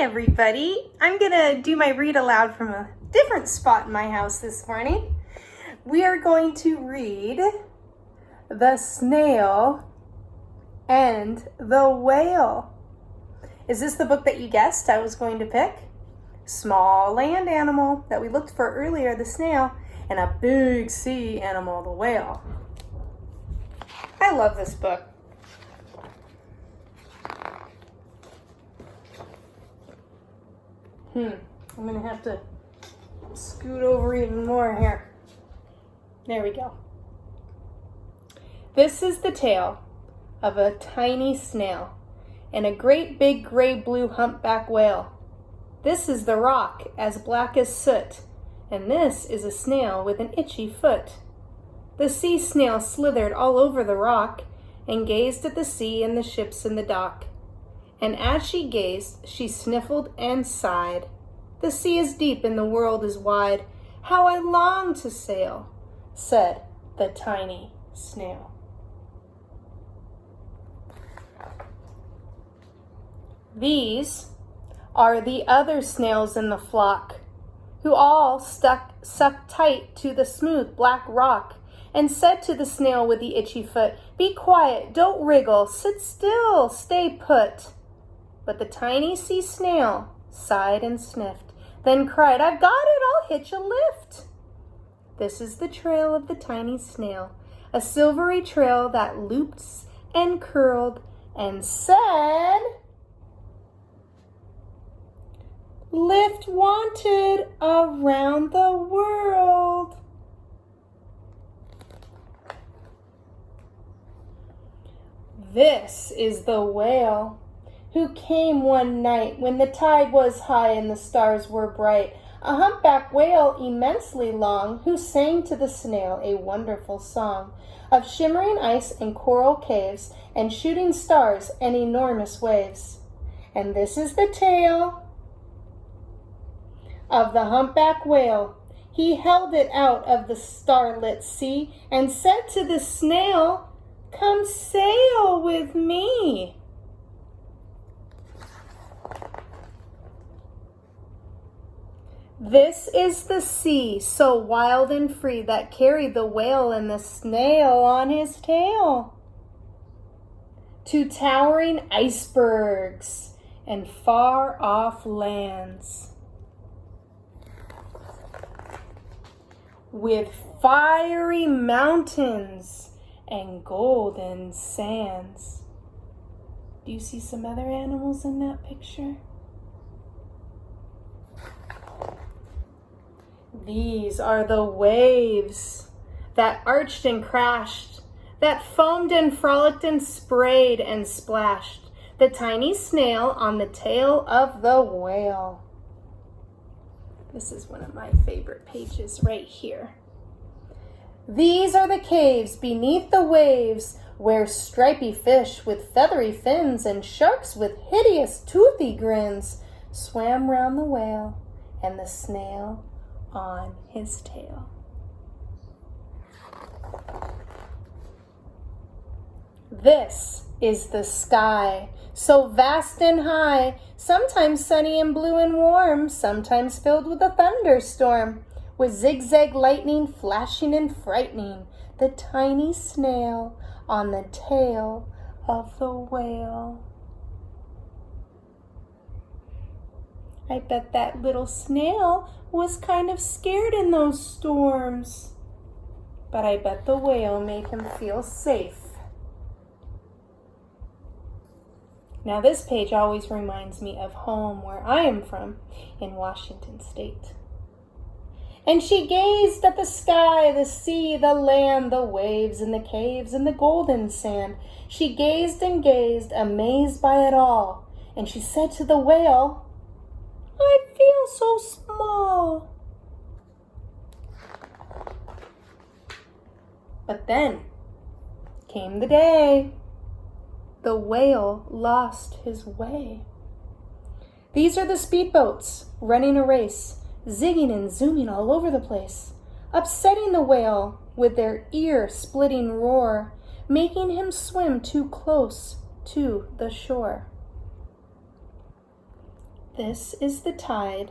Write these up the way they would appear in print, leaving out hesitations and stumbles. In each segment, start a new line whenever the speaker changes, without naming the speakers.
everybody. I'm gonna do my read aloud from a different spot in my house this morning. We are going to read The Snail and the Whale. Is this the book that you guessed I was going to pick? Small land animal that we looked for earlier, the snail, and a big sea animal, the whale. I love this book. I'm gonna have to scoot over even more here. There we go. This is the tale of a tiny snail and a great big gray-blue humpback whale. This is the rock as black as soot, and this is a snail with an itchy foot. The sea snail slithered all over the rock and gazed at the sea and the ships in the dock. And as she gazed, she sniffled and sighed. The sea is deep and the world is wide. How I long to sail, said the tiny snail. These are the other snails in the flock, who all sucked tight to the smooth black rock, and said to the snail with the itchy foot, "Be quiet, don't wriggle, sit still, stay put." But the tiny sea snail sighed and sniffed, then cried, "I've got it, I'll hitch a lift." This is the trail of the tiny snail, a silvery trail that looped and curled and said, "Lift wanted around the world." This is the whale, who came one night when the tide was high and the stars were bright, a humpback whale immensely long, who sang to the snail a wonderful song of shimmering ice and coral caves and shooting stars and enormous waves. And this is the tale of the humpback whale. He held it out of the starlit sea and said to the snail, "Come sail with me." This is the sea, so wild and free, that carried the whale and the snail on his tail to towering icebergs and far-off lands, with fiery mountains and golden sands. Do you see some other animals in that picture? These are the waves that arched and crashed, that foamed and frolicked and sprayed and splashed the tiny snail on the tail of the whale. This is one of my favorite pages right here. These are the caves beneath the waves, where stripy fish with feathery fins and sharks with hideous toothy grins swam round the whale and the snail on his tail. This is the sky, so vast and high, sometimes sunny and blue and warm, sometimes filled with a thunderstorm, with zigzag lightning flashing and frightening the tiny snail on the tail of the whale. I bet that little snail was kind of scared in those storms, but I bet the whale made him feel safe. Now this page always reminds me of home, where I am from, in Washington State. And she gazed at the sky, the sea, the land, the waves, and the caves, and the golden sand. She gazed and gazed, amazed by it all. And she said to the whale, "I feel so small." But then came the day. The whale lost his way. These are the speedboats running a race, zigging and zooming all over the place, upsetting the whale with their ear-splitting roar, making him swim too close to the shore. This is the tide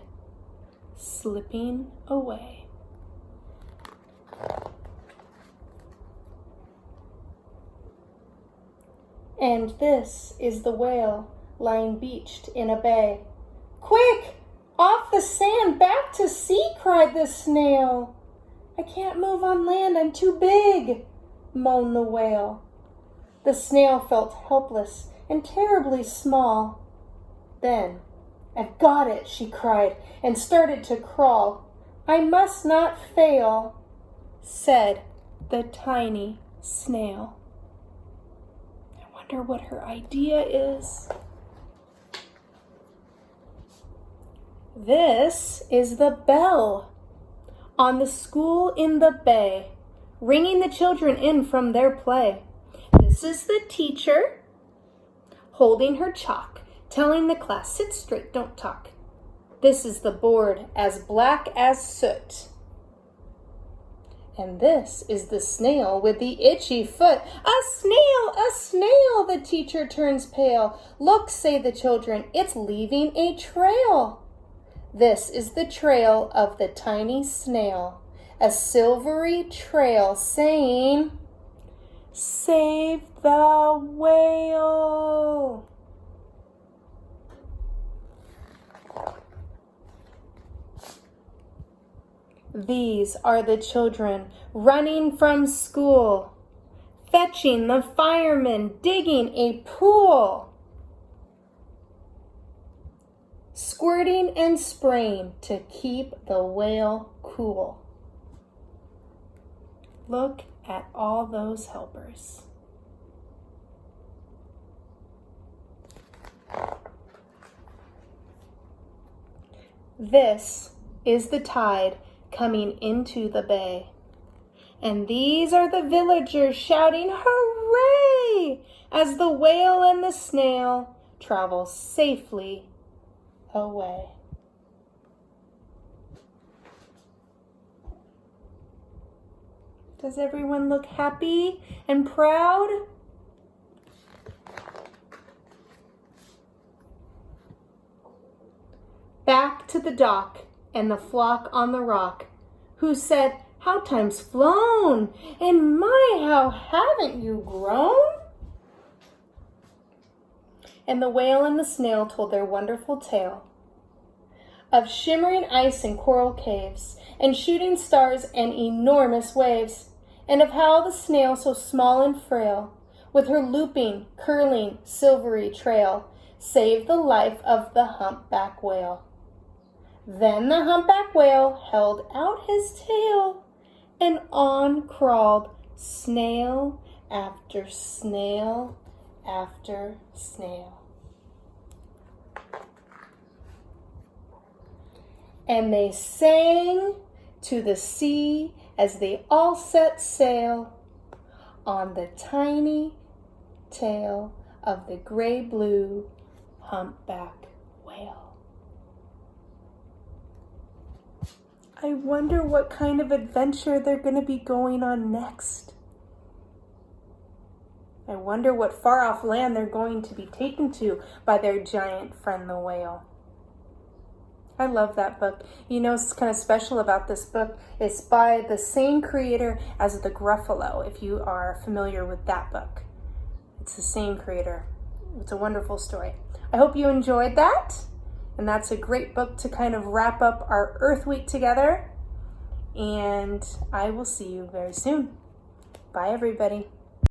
slipping away. And this is the whale lying beached in a bay. Quick! Off the sand, back to sea, cried the snail. I can't move on land, I'm too big, moaned the whale. The snail felt helpless and terribly small. Then, I've got it, she cried, and started to crawl. I must not fail, said the tiny snail. I wonder what her idea is. This is the bell on the school in the bay, ringing the children in from their play. This is the teacher holding her chalk, telling the class, sit straight, don't talk. This is the board as black as soot. And this is the snail with the itchy foot. A snail, the teacher turns pale. Look, say the children, it's leaving a trail. This is the trail of the tiny snail, a silvery trail saying, save the whale. These are the children running from school, fetching the firemen, digging a pool, squirting and spraying to keep the whale cool. Look at all those helpers. This is the tide coming into the bay. And these are the villagers shouting, hooray, as the whale and the snail travel safely away. Does everyone look happy and proud? Back to the dock and the flock on the rock, who said, how time's flown, and my, how haven't you grown? And the whale and the snail told their wonderful tale of shimmering ice and coral caves, and shooting stars and enormous waves, and of how the snail, so small and frail, with her looping, curling, silvery trail, saved the life of the humpback whale. Then the humpback whale held out his tail, and on crawled snail after snail after snail. And they sang to the sea as they all set sail on the tiny tail of the gray-blue humpback whale. I wonder what kind of adventure they're going to be going on next. I wonder what far-off land they're going to be taken to by their giant friend the whale. I love that book. You know what's kind of special about this book? It's by the same creator as The Gruffalo, if you are familiar with that book. It's the same creator. It's a wonderful story. I hope you enjoyed that. And that's a great book to kind of wrap up our Earth Week together. And I will see you very soon. Bye, everybody.